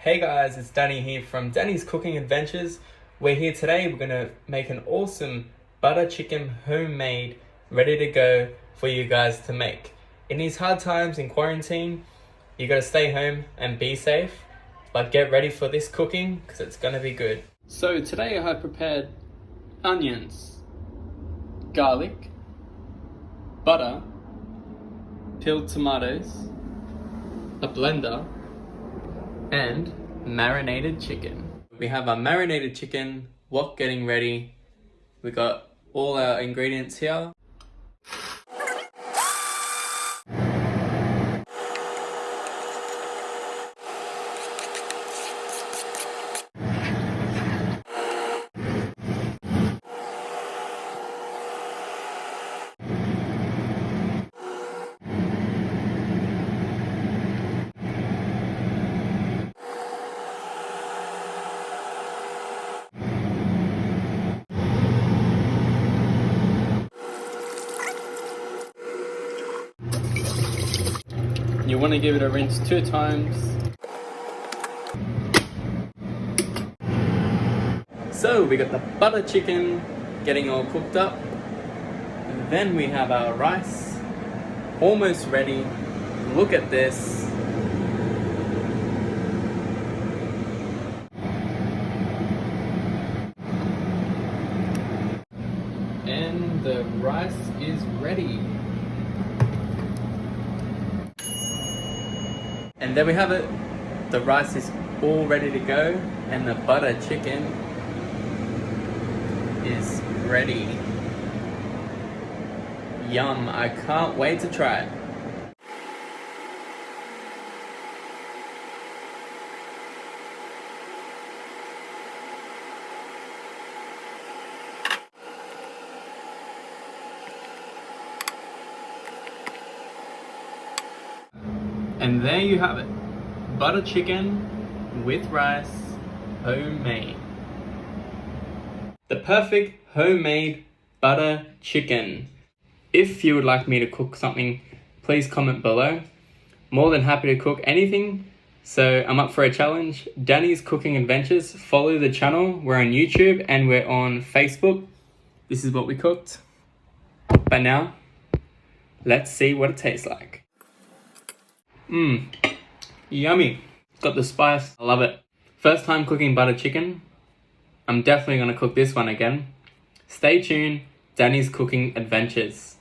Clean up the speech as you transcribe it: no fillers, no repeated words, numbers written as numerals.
Hey guys, it's Danny here from Danny's Cooking Adventures. We're here today, we're gonna make an awesome butter chicken homemade, ready to go for you guys to make. In these hard times in quarantine, you gotta stay home and be safe, but get ready for this cooking because it's gonna be good. So today I have prepared onions, garlic, butter, peeled tomatoes, a blender, and marinated chicken. We have our marinated chicken wok getting ready. We got all our ingredients here. You want to give it a rinse 2 times. So we got the butter chicken getting all cooked up. Then we have our rice almost ready. Look at this. And the rice is ready. And there we have it. The rice is all ready to go and the butter chicken is ready. Yum, I can't wait to try it. And there you have it, butter chicken with rice, homemade. The perfect homemade butter chicken. If you would like me to cook something, please comment below. More than happy to cook anything, so I'm up for a challenge. Danny's Cooking Adventures, follow the channel. We're on YouTube and we're on Facebook. This is what we cooked. But now, let's see what it tastes like. Yummy. Got the spice, I love it. First time cooking butter chicken. I'm definitely gonna cook this one again. Stay tuned, Danny's Cooking Adventures.